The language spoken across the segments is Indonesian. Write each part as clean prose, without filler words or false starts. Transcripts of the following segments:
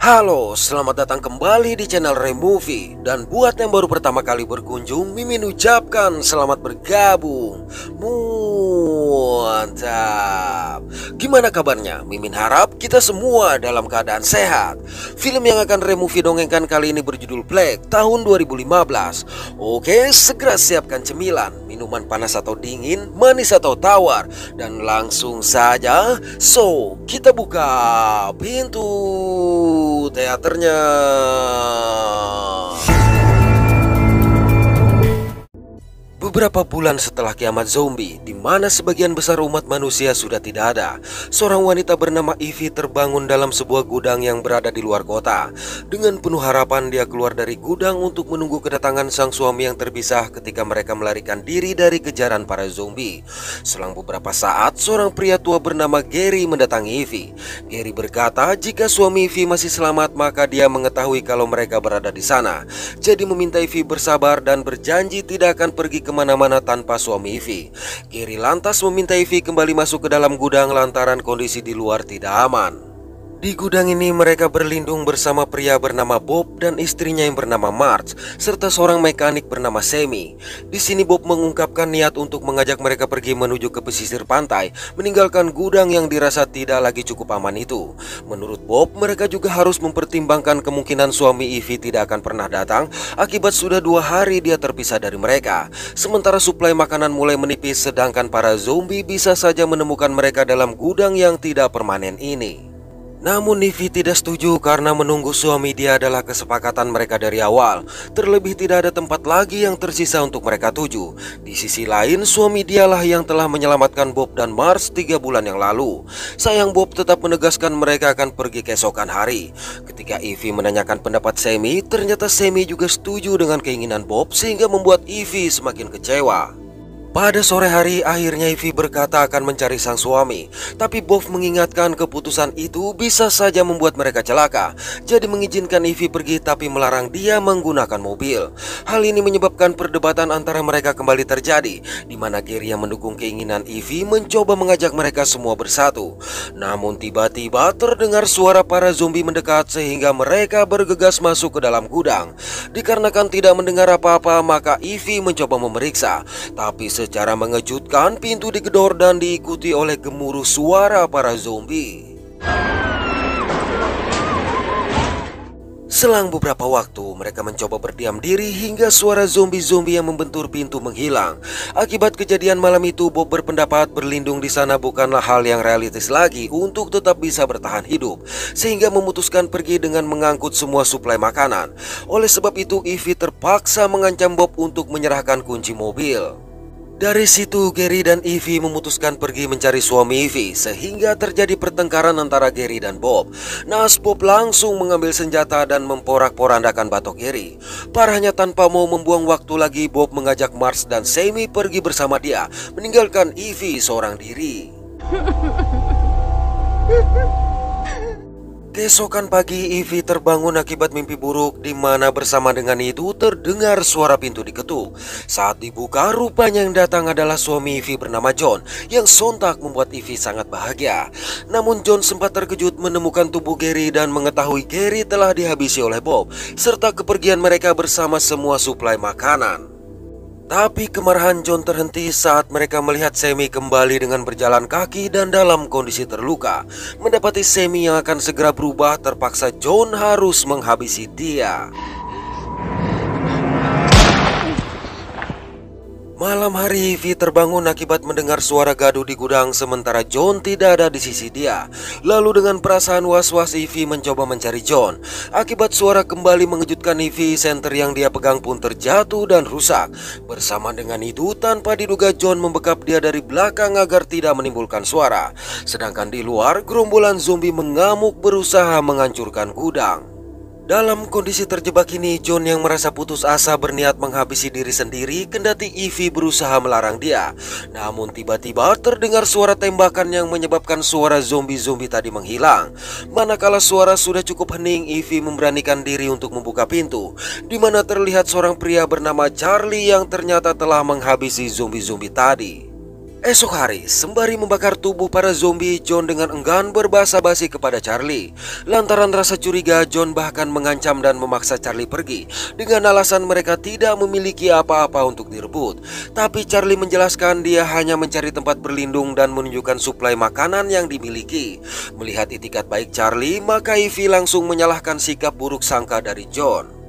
Halo, selamat datang kembali di channel Removie. Dan buat yang baru pertama kali berkunjung, Mimin ucapkan selamat bergabung. Mantap. Gimana kabarnya? Mimin harap kita semua dalam keadaan sehat. Film yang akan Removie dongengkan kali ini berjudul Black tahun 2015. Oke, segera siapkan cemilan, minuman panas atau dingin, manis atau tawar, dan langsung saja. So, kita buka pintu teaternya. Beberapa bulan setelah kiamat zombie, di mana sebagian besar umat manusia sudah tidak ada, seorang wanita bernama Ivy terbangun dalam sebuah gudang yang berada di luar kota. Dengan penuh harapan dia keluar dari gudang untuk menunggu kedatangan sang suami yang terpisah ketika mereka melarikan diri dari kejaran para zombie. Selang beberapa saat, seorang pria tua bernama Gary mendatangi Ivy. Gary berkata jika suami Ivy masih selamat maka dia mengetahui kalau mereka berada di sana. Jadi meminta Ivy bersabar dan berjanji tidak akan pergi kemana-mana tanpa suami Ivy. Gary lantas meminta Ivy kembali masuk ke dalam gudang lantaran kondisi di luar tidak aman. Di gudang ini mereka berlindung bersama pria bernama Bob dan istrinya yang bernama Marge, serta seorang mekanik bernama Sammy. Di sini Bob mengungkapkan niat untuk mengajak mereka pergi menuju ke pesisir pantai, meninggalkan gudang yang dirasa tidak lagi cukup aman itu. Menurut Bob, mereka juga harus mempertimbangkan kemungkinan suami Ivy tidak akan pernah datang akibat sudah 2 hari dia terpisah dari mereka. Sementara suplai makanan mulai menipis, sedangkan para zombie bisa saja menemukan mereka dalam gudang yang tidak permanen ini. Namun Ivy tidak setuju karena menunggu suami dia adalah kesepakatan mereka dari awal. Terlebih tidak ada tempat lagi yang tersisa untuk mereka tuju. Di sisi lain, suami dialah yang telah menyelamatkan Bob dan Marge 3 bulan yang lalu. Sayang Bob tetap menegaskan mereka akan pergi keesokan hari. Ketika Ivy menanyakan pendapat Sammy, ternyata Sammy juga setuju dengan keinginan Bob sehingga membuat Ivy semakin kecewa. Pada sore hari akhirnya Ivy berkata akan mencari sang suami. Tapi Bob mengingatkan keputusan itu bisa saja membuat mereka celaka. Jadi mengizinkan Ivy pergi tapi melarang dia menggunakan mobil. Hal ini menyebabkan perdebatan antara mereka kembali terjadi, di mana Gary yang mendukung keinginan Ivy mencoba mengajak mereka semua bersatu. Namun tiba-tiba terdengar suara para zombie mendekat sehingga mereka bergegas masuk ke dalam gudang. Dikarenakan tidak mendengar apa-apa maka Ivy mencoba memeriksa. Tapi secara mengejutkan, pintu digedor dan diikuti oleh gemuruh suara para zombie. Selang beberapa waktu, mereka mencoba berdiam diri hingga suara zombie-zombie yang membentur pintu menghilang. Akibat kejadian malam itu, Bob berpendapat berlindung di sana bukanlah hal yang realistis lagi untuk tetap bisa bertahan hidup, sehingga memutuskan pergi dengan mengangkut semua suplai makanan. Oleh sebab itu, Ivy terpaksa mengancam Bob untuk menyerahkan kunci mobil. Dari situ Gary dan Ivy memutuskan pergi mencari suami Ivy, sehingga terjadi pertengkaran antara Gary dan Bob. Naas Bob langsung mengambil senjata dan memporak-porandakan batok Gary. Parahnya, tanpa mau membuang waktu lagi, Bob mengajak Marge dan Sammy pergi bersama dia, meninggalkan Ivy seorang diri. Keesokan pagi, Ivy terbangun akibat mimpi buruk, di mana bersama dengan itu terdengar suara pintu diketuk. Saat dibuka, rupanya yang datang adalah suami Ivy bernama John, yang sontak membuat Ivy sangat bahagia. Namun John sempat terkejut menemukan tubuh Gary dan mengetahui Gary telah dihabisi oleh Bob, serta kepergian mereka bersama semua suplai makanan. Tapi kemarahan John terhenti saat mereka melihat Sammy kembali dengan berjalan kaki dan dalam kondisi terluka. Mendapati Sammy yang akan segera berubah, terpaksa John harus menghabisi dia. Malam hari, Ivy terbangun akibat mendengar suara gaduh di gudang sementara John tidak ada di sisi dia. Lalu dengan perasaan was-was, Ivy mencoba mencari John. Akibat suara kembali mengejutkan Ivy, senter yang dia pegang pun terjatuh dan rusak. Bersama dengan itu, tanpa diduga John membekap dia dari belakang agar tidak menimbulkan suara. Sedangkan di luar, gerombolan zombie mengamuk berusaha menghancurkan gudang. Dalam kondisi terjebak ini, John yang merasa putus asa berniat menghabisi diri sendiri kendati Ivy berusaha melarang dia. Namun tiba-tiba terdengar suara tembakan yang menyebabkan suara zombie-zombie tadi menghilang. Manakala suara sudah cukup hening, Ivy memberanikan diri untuk membuka pintu, di mana terlihat seorang pria bernama Charlie yang ternyata telah menghabisi zombie-zombie tadi. Esok hari, sembari membakar tubuh para zombie, John dengan enggan berbasa-basi kepada Charlie. Lantaran rasa curiga, John bahkan mengancam dan memaksa Charlie pergi dengan alasan mereka tidak memiliki apa-apa untuk direbut. Tapi Charlie menjelaskan dia hanya mencari tempat berlindung dan menunjukkan suplai makanan yang dimiliki. Melihat itikat baik Charlie, maka Ivy langsung menyalahkan sikap buruk sangka dari John.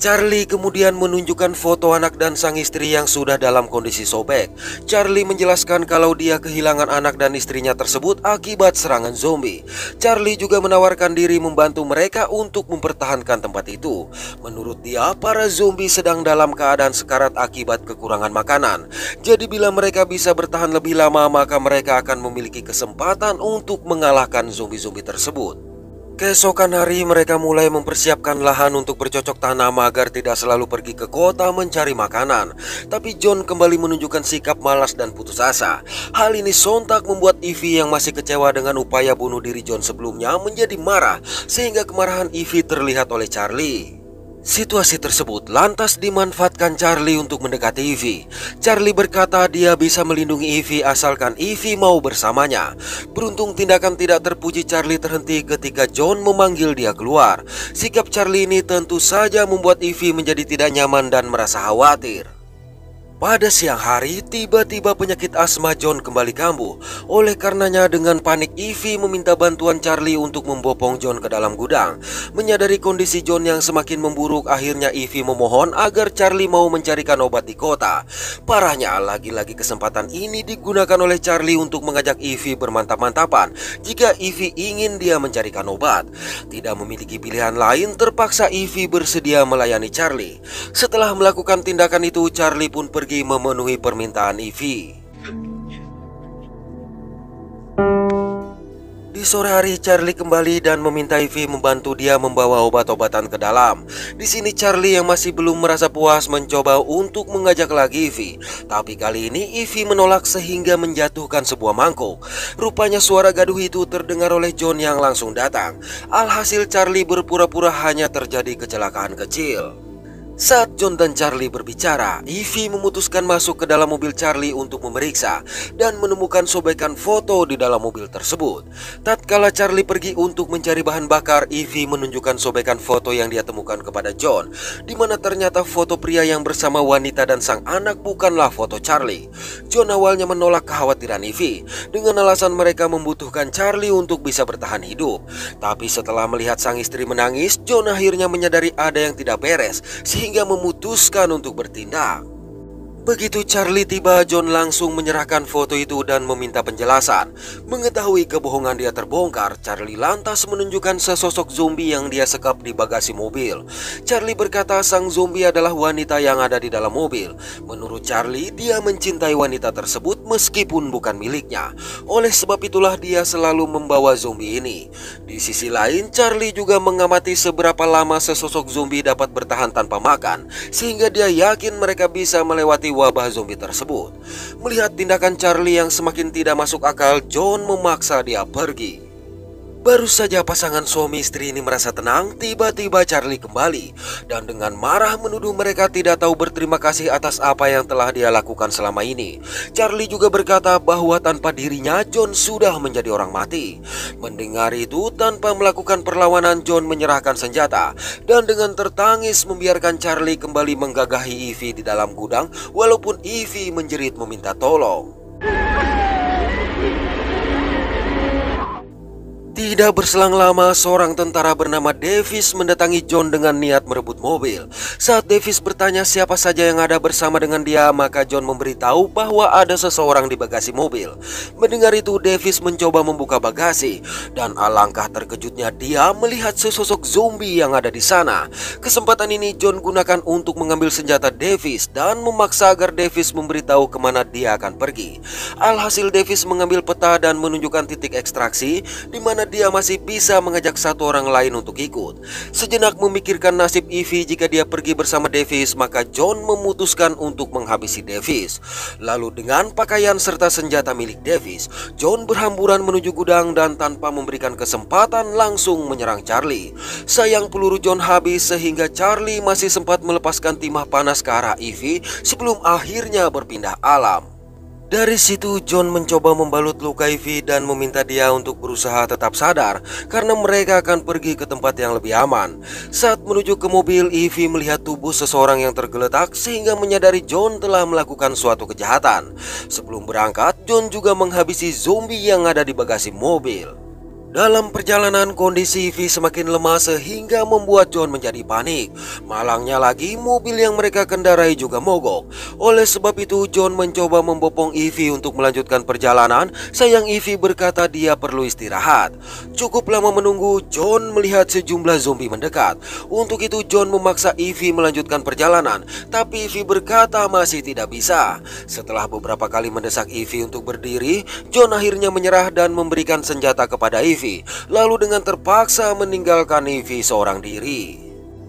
Charlie kemudian menunjukkan foto anak dan sang istri yang sudah dalam kondisi sobek. Charlie menjelaskan kalau dia kehilangan anak dan istrinya tersebut akibat serangan zombie. Charlie juga menawarkan diri membantu mereka untuk mempertahankan tempat itu. Menurut dia, para zombie sedang dalam keadaan sekarat akibat kekurangan makanan. Jadi bila mereka bisa bertahan lebih lama, maka mereka akan memiliki kesempatan untuk mengalahkan zombie-zombie tersebut. Keesokan hari mereka mulai mempersiapkan lahan untuk bercocok tanam agar tidak selalu pergi ke kota mencari makanan. Tapi John kembali menunjukkan sikap malas dan putus asa. Hal ini sontak membuat Ivy yang masih kecewa dengan upaya bunuh diri John sebelumnya menjadi marah, sehingga kemarahan Ivy terlihat oleh Charlie. Situasi tersebut lantas dimanfaatkan Charlie untuk mendekati Ivy. Charlie berkata dia bisa melindungi Ivy asalkan Ivy mau bersamanya. Beruntung tindakan tidak terpuji Charlie terhenti ketika John memanggil dia keluar. Sikap Charlie ini tentu saja membuat Ivy menjadi tidak nyaman dan merasa khawatir. Pada siang hari, tiba-tiba penyakit asma John kembali kambuh. Oleh karenanya dengan panik Ivy meminta bantuan Charlie untuk membopong John ke dalam gudang. Menyadari kondisi John yang semakin memburuk, akhirnya Ivy memohon agar Charlie mau mencarikan obat di kota. Parahnya, lagi-lagi kesempatan ini digunakan oleh Charlie untuk mengajak Ivy bermantap-mantapan jika Ivy ingin dia mencarikan obat. Tidak memiliki pilihan lain, terpaksa Ivy bersedia melayani Charlie. Setelah melakukan tindakan itu, Charlie pun pergi memenuhi permintaan Ivy. Di sore hari, Charlie kembali dan meminta Ivy membantu dia membawa obat-obatan ke dalam. Di sini Charlie yang masih belum merasa puas mencoba untuk mengajak lagi Ivy. Tapi kali ini Ivy menolak sehingga menjatuhkan sebuah mangkuk. Rupanya suara gaduh itu terdengar oleh John yang langsung datang. Alhasil Charlie berpura-pura hanya terjadi kecelakaan kecil. Saat John dan Charlie berbicara, Ivy memutuskan masuk ke dalam mobil Charlie untuk memeriksa dan menemukan sobekan foto di dalam mobil tersebut. Tatkala Charlie pergi untuk mencari bahan bakar, Ivy menunjukkan sobekan foto yang dia temukan kepada John, di mana ternyata foto pria yang bersama wanita dan sang anak bukanlah foto Charlie. John awalnya menolak kekhawatiran Ivy dengan alasan mereka membutuhkan Charlie untuk bisa bertahan hidup. Tapi setelah melihat sang istri menangis, John akhirnya menyadari ada yang tidak beres sehingga memutuskan untuk bertindak. Begitu Charlie tiba, John langsung menyerahkan foto itu dan meminta penjelasan. Mengetahui kebohongan dia terbongkar, Charlie lantas menunjukkan sesosok zombie yang dia sekap di bagasi mobil. Charlie berkata sang zombie adalah wanita yang ada di dalam mobil. Menurut Charlie, dia mencintai wanita tersebut meskipun bukan miliknya. Oleh sebab itulah dia selalu membawa zombie ini. Di sisi lain, Charlie juga mengamati seberapa lama sesosok zombie dapat bertahan tanpa makan, sehingga dia yakin mereka bisa melewati wabah zombie tersebut. Melihat tindakan Charlie yang semakin tidak masuk akal, John memaksa dia pergi. Baru saja pasangan suami istri ini merasa tenang, tiba-tiba Charlie kembali dan dengan marah menuduh mereka tidak tahu berterima kasih atas apa yang telah dia lakukan selama ini. Charlie juga berkata bahwa tanpa dirinya John sudah menjadi orang mati. Mendengar itu, tanpa melakukan perlawanan, John menyerahkan senjata dan dengan tertangis membiarkan Charlie kembali menggagahi Ivy di dalam gudang walaupun Ivy menjerit meminta tolong. Tidak berselang lama, seorang tentara bernama Davis mendatangi John dengan niat merebut mobil. Saat Davis bertanya siapa saja yang ada bersama dengan dia, maka John memberitahu bahwa ada seseorang di bagasi mobil. Mendengar itu, Davis mencoba membuka bagasi dan alangkah terkejutnya dia melihat sesosok zombie yang ada di sana. Kesempatan ini John gunakan untuk mengambil senjata Davis dan memaksa agar Davis memberitahu kemana dia akan pergi. Alhasil Davis mengambil peta dan menunjukkan titik ekstraksi di mana dia masih bisa mengajak satu orang lain untuk ikut. Sejenak memikirkan nasib Ivy jika dia pergi bersama Davis, maka John memutuskan untuk menghabisi Davis. Lalu dengan pakaian serta senjata milik Davis, John berhamburan menuju gudang dan tanpa memberikan kesempatan langsung menyerang Charlie. Sayang peluru John habis sehingga Charlie masih sempat melepaskan timah panas ke arah Ivy sebelum akhirnya berpindah alam. Dari situ John mencoba membalut luka Ivy dan meminta dia untuk berusaha tetap sadar karena mereka akan pergi ke tempat yang lebih aman. Saat menuju ke mobil, Ivy melihat tubuh seseorang yang tergeletak sehingga menyadari John telah melakukan suatu kejahatan. Sebelum berangkat, John juga menghabisi zombie yang ada di bagasi mobil. Dalam perjalanan, kondisi Ivy semakin lemah sehingga membuat John menjadi panik. Malangnya lagi, mobil yang mereka kendarai juga mogok. Oleh sebab itu, John mencoba membopong Ivy untuk melanjutkan perjalanan. Sayang, Ivy berkata dia perlu istirahat. Cukup lama menunggu, John melihat sejumlah zombie mendekat. Untuk itu, John memaksa Ivy melanjutkan perjalanan, tapi Ivy berkata masih tidak bisa. Setelah beberapa kali mendesak Ivy untuk berdiri, John akhirnya menyerah dan memberikan senjata kepada Ivy. Lalu dengan terpaksa meninggalkan Ivy seorang diri.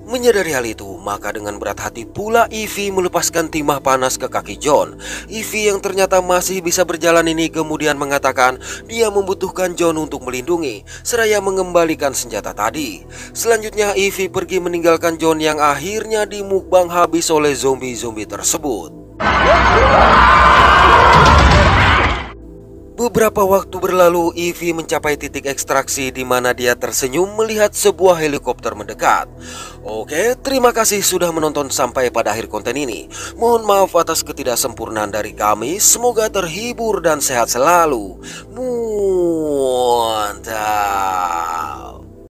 Menyadari hal itu, maka dengan berat hati pula Ivy melepaskan timah panas ke kaki John. Ivy yang ternyata masih bisa berjalan ini kemudian mengatakan dia membutuhkan John untuk melindungi, seraya mengembalikan senjata tadi. Selanjutnya Ivy pergi meninggalkan John yang akhirnya dimukbang habis oleh zombie-zombie tersebut. Beberapa waktu berlalu, Ivy mencapai titik ekstraksi di mana dia tersenyum melihat sebuah helikopter mendekat. Oke, terima kasih sudah menonton sampai pada akhir konten ini. Mohon maaf atas ketidaksempurnaan dari kami. Semoga terhibur dan sehat selalu. Mantap.